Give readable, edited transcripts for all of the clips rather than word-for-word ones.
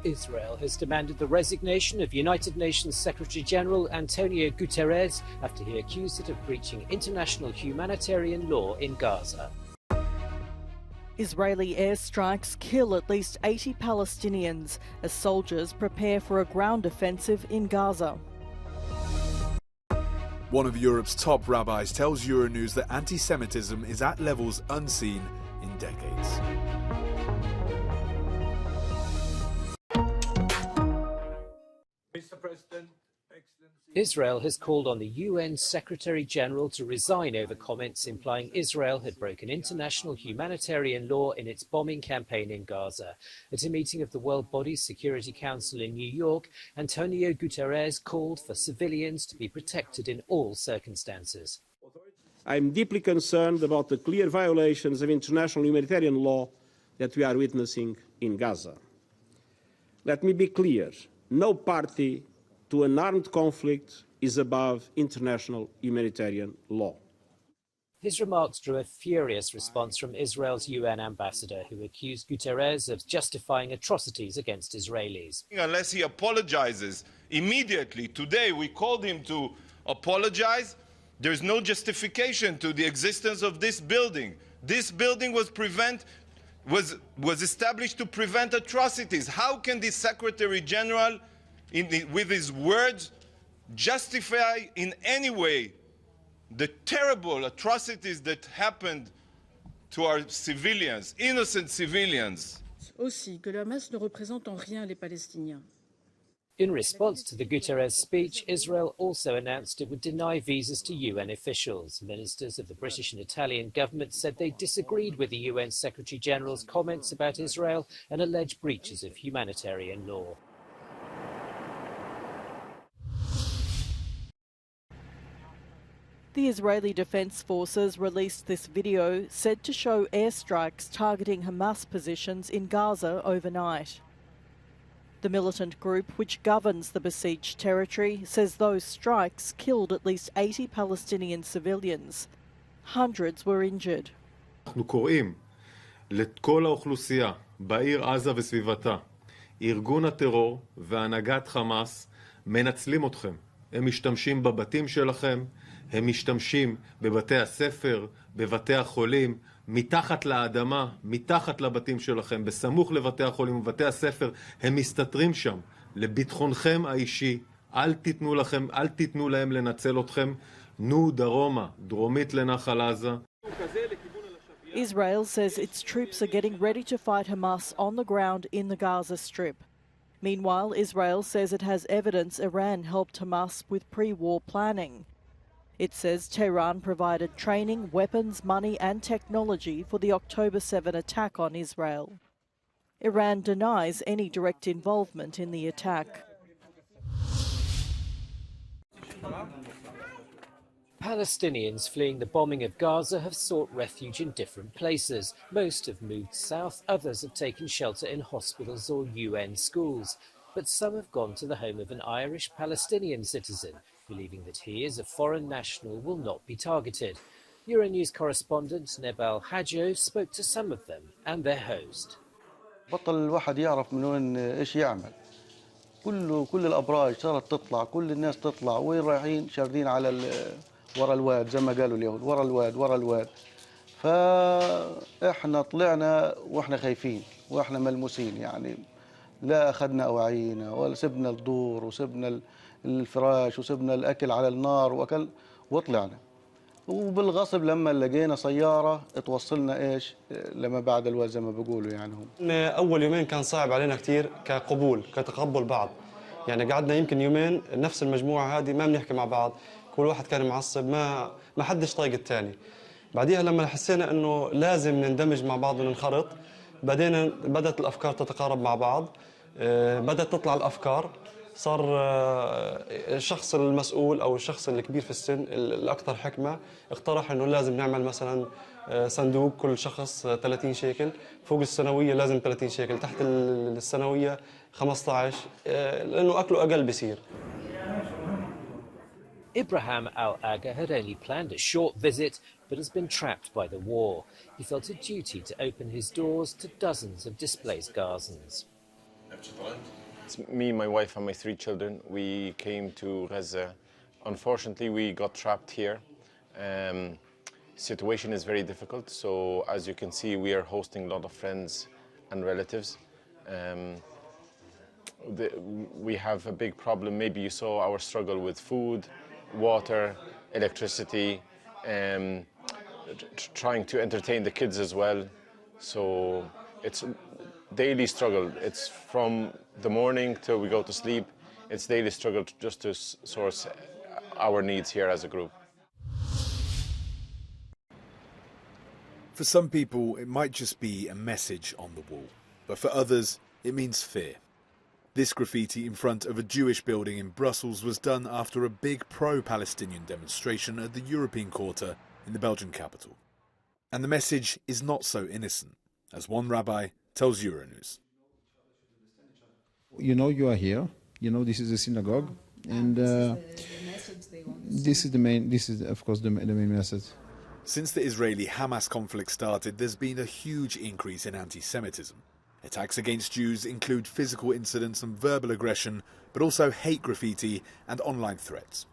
Israel has demanded the resignation of United Nations Secretary-General Antonio Guterres after he accused it of breaching international humanitarian law in Gaza. Israeli airstrikes kill at least 80 Palestinians as soldiers prepare for a ground offensive in Gaza. One of Europe's top rabbis tells Euronews that antisemitism is at levels unseen in decades. Mr. President, Israel has called on the UN Secretary-General to resign over comments implying Israel had broken international humanitarian law in its bombing campaign in Gaza. At a meeting of the World Body's Security Council in New York, Antonio Guterres called for civilians to be protected in all circumstances. I'm deeply concerned about the clear violations of international humanitarian law that we are witnessing in Gaza. Let me be clear. No party to an armed conflict is above international humanitarian law. His remarks drew a furious response from Israel's UN ambassador, who accused Guterres of justifying atrocities against Israelis. Unless he apologizes immediately, today we called him to apologize, there's no justification to the existence of this building. This building was established to prevent atrocities. How can the Secretary General, with his words, justify in any way the terrible atrocities that happened to our civilians, innocent civilians? Aussi que le Hamas ne représente en rien les Palestiniens. In response to the Guterres speech, Israel also announced it would deny visas to UN officials. Ministers of the British and Italian governments said they disagreed with the UN Secretary-General's comments about Israel and alleged breaches of humanitarian law. The Israeli Defense Forces released this video said to show airstrikes targeting Hamas positions in Gaza overnight. The militant group, which governs the besieged territory, says those strikes killed at least 80 Palestinian civilians. Hundreds were injured. אנחנו קוראים לכל האוכלוסייה בעיר עזה וסביבתה, ארגון הטרור והנהגת חמאס מנצלים אתכם. הם משתמשים בבתים שלכם, הם משתמשים בבתי הספר, בבתי החולים, מתחת לאדמה, מתחת לבתים שלכם, בסמוך לבתי החולים ובתי הספר, הם מסתתרים שם. לביטחונכם האישי, אל תיתנו להם לנצל אתכם. נו דרומה, דרומית לנחל עזה. Israel says its troops are getting ready to fight Hamas on the ground in the Gaza Strip. Meanwhile, Israel says it has evidence Iran helped Hamas with pre-war planning. It says Tehran provided training, weapons, money and technology for the October 7 attack on Israel. Iran denies any direct involvement in the attack. Palestinians fleeing the bombing of Gaza have sought refuge in different places. Most have moved south, others have taken shelter in hospitals or UN schools. But some have gone to the home of an Irish Palestinian citizen, believing that he, as a foreign national, will not be targeted. Euronews correspondent Nebal Hadjo spoke to some of them and their host. بطل الواحد يعرف من وين ايش يعمل. كل الابراج صارت تطلع، كل الناس تطلع، وين رايحين شاردين على ورا الواد زي ما قالوا اليهود، ورا الواد. فاحنا طلعنا واحنا خايفين واحنا ملموسين، يعني لا اخذنا اواعينا ولا سبنا الدور وسبنا الفراش وسبنا الاكل على النار وطلعنا. وبالغصب لما لقينا سياره توصلنا ايش لما بعد الواد زي ما بيقولوا يعني هم. اول يومين كان صعب علينا كثير كتقبل بعض. يعني قعدنا يمكن يومين نفس المجموعه هذه ما بنحكي مع بعض، كل واحد كان معصب، ما حدش طايق الثاني. بعديها لما حسينا انه لازم نندمج مع بعض وننخرط، بدات الافكار تتقارب مع بعض، بدات تطلع الافكار. صار الشخص المسؤول او الشخص الكبير في السن الاكثر حكمه اقترح انه لازم نعمل مثلا صندوق كل شخص 30 شيكل، فوق السنويه لازم 30 شيكل، تحت السنويه 15 لانه اكله اقل بيصير. Ibrahim al-Aga had only planned a short visit, but has been trapped by the war. He felt a duty to open his doors to dozens of displaced Gazans. It's me, my wife, and my 3 children. We came to Gaza. Unfortunately, we got trapped here. Situation is very difficult, so as you can see, we are hosting a lot of friends and relatives. We have a big problem. Maybe you saw our struggle with food, water, electricity, trying to entertain the kids as well. So it's a daily struggle. It's from the morning till we go to sleep. It's daily struggle just to source our needs here as a group. For some people, it might just be a message on the wall, but for others, it means fear. This graffiti in front of a Jewish building in Brussels was done after a big pro-Palestinian demonstration at the European Quarter in the Belgian capital. And the message is not so innocent, as one rabbi tells Euronews. You know you are here, you know this is a synagogue, and this is of course the main message. Since the Israeli-Hamas conflict started, there's been a huge increase in anti-Semitism. Attacks against Jews include physical incidents and verbal aggression, but also hate graffiti and online threats.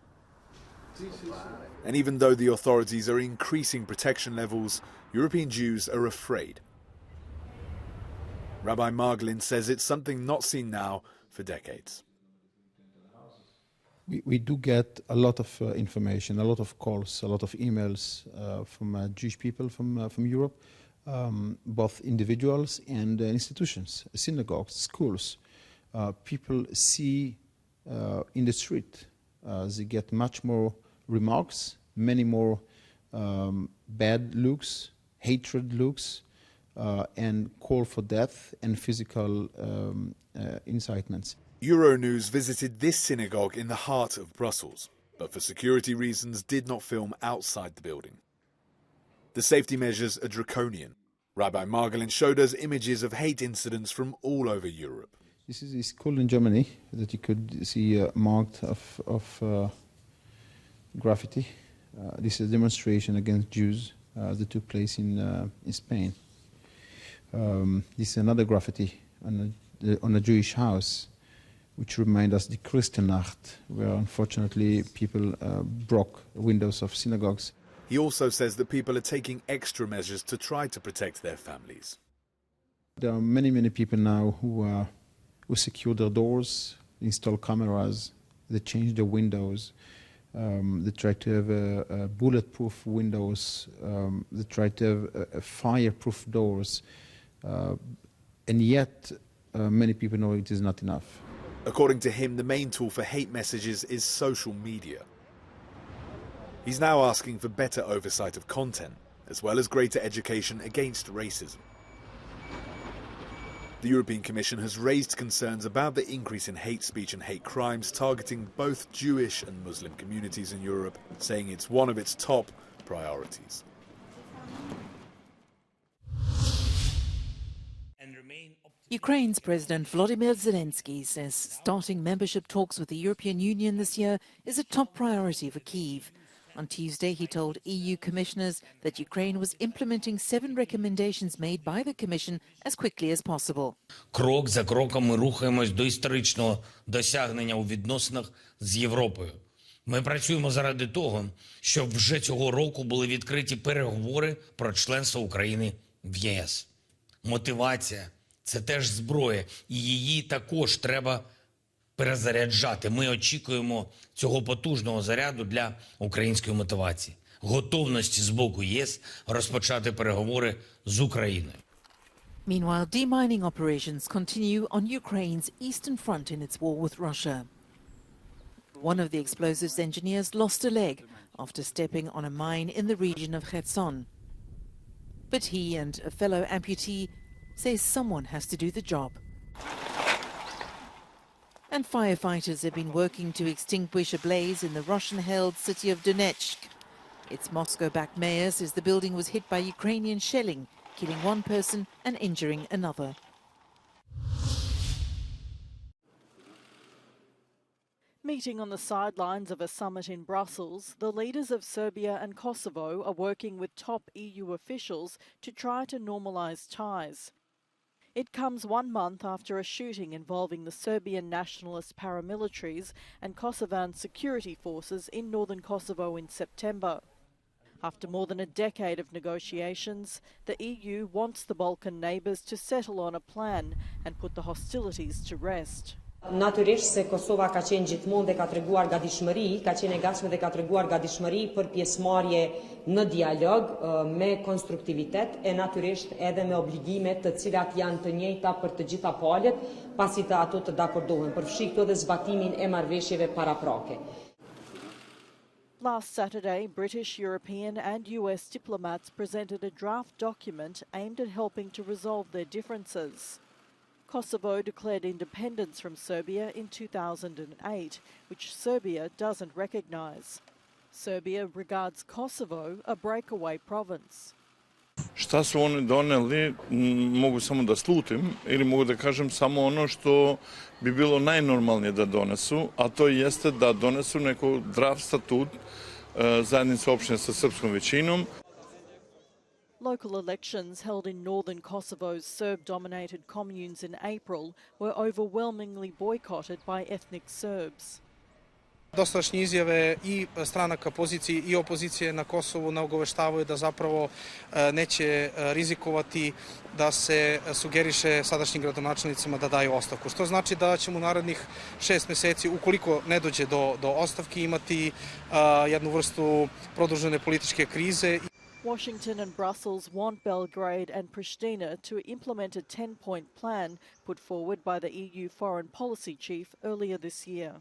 And even though the authorities are increasing protection levels, European Jews are afraid. Rabbi Margolin says it's something not seen now for decades. We do get a lot of information, a lot of calls, a lot of emails from Jewish people from Europe, both individuals and institutions, synagogues, schools. People see in the street, they get much more remarks, many more bad looks, hatred looks, and call for death and physical incitements. Euronews visited this synagogue in the heart of Brussels, but for security reasons did not film outside the building. The safety measures are draconian. Rabbi Margolin showed us images of hate incidents from all over Europe. This is a school in Germany that you could see marked of graffiti. This is a demonstration against Jews that took place in Spain. This is another graffiti on a Jewish house, which remind us the Kristallnacht, where unfortunately people broke windows of synagogues. He also says that people are taking extra measures to try to protect their families. There are many people now who secure their doors, install cameras, they change the windows, they try to have bulletproof windows, they try to have fireproof doors, and yet many people know it is not enough. According to him, the main tool for hate messages is social media. He's now asking for better oversight of content, as well as greater education against racism. The European Commission has raised concerns about the increase in hate speech and hate crimes targeting both Jewish and Muslim communities in Europe, saying it's one of its top priorities. Ukraine's President Volodymyr Zelensky says starting membership talks with the European Union this year is a top priority for Kyiv. On Tuesday, he told EU commissioners that Ukraine was implementing 7 recommendations made by the Commission as quickly as possible. Крок за кроком ми рухаємось до історичного досягнення у відносинах з Європою. Ми працюємо заради того, щоб вже цього року були відкриті переговори про членство України в ЄС. Мотивація – це теж зброя, і її також треба перезаряджати. Ми очікуємо цього потужного заряду для української мотивації. Готовності з боку ЄС розпочати переговори з Україною. Meanwhile, demining operations continue on Ukraine's eastern front in its war with Russia. One of the explosives engineers lost a leg after stepping on a mine in the region of Kherson. But he and a fellow amputee says someone has to do the job. And firefighters have been working to extinguish a blaze in the Russian-held city of Donetsk. Its Moscow-backed mayor says the building was hit by Ukrainian shelling, killing one person and injuring another. Meeting on the sidelines of a summit in Brussels, the leaders of Serbia and Kosovo are working with top EU officials to try to normalise ties. It comes 1 month after a shooting involving the Serbian nationalist paramilitaries and Kosovan security forces in northern Kosovo in September. After more than a decade of negotiations, the EU wants the Balkan neighbours to settle on a plan and put the hostilities to rest. Natyrisht se Kosova ka qenë gjithmonë dhe ka treguar gatishmëri, ka qenë e gatshme dhe ka treguar gatishmëri për pjesëmarrje në dialog me konstruktivitet e natyrisht edhe me obligime të cilat janë të njëjta për të gjitha palët, pasi të ato të dakordohen, përfshi këto dhe zbatimin e marrëveshjeve paraprake. Last Saturday, British, European and US diplomats presented a draft document aimed at helping to resolve their differences. Kosovo declared independence from Serbia in 2008, which Serbia doesn't recognise. Serbia regards Kosovo a breakaway province. Šta su oni doneli, mogu samo da slutim ili mogu da kažem samo ono što bi bilo najnormalnije da donesu, a to jeste da donesu neko draft statut zajednice opštine sa srpskom većinom. Local elections held in northern Kosovo's Serb-dominated communes in April were overwhelmingly boycotted by ethnic Serbs. Dosadašnje izjave i stranaka pozicije i opozicije na Kosovu nagoveštavaju da zapravo neće rizikovati da se sugeriše sadašnjim gradonačelnicima da daju ostavku. Što znači da ćemo u narednih 6 mjeseci, ukoliko ne dođe do ostavki, imati jednu vrstu produžene političke krize. Washington and Brussels want Belgrade and Pristina to implement a 10-point plan put forward by the EU foreign policy chief earlier this year.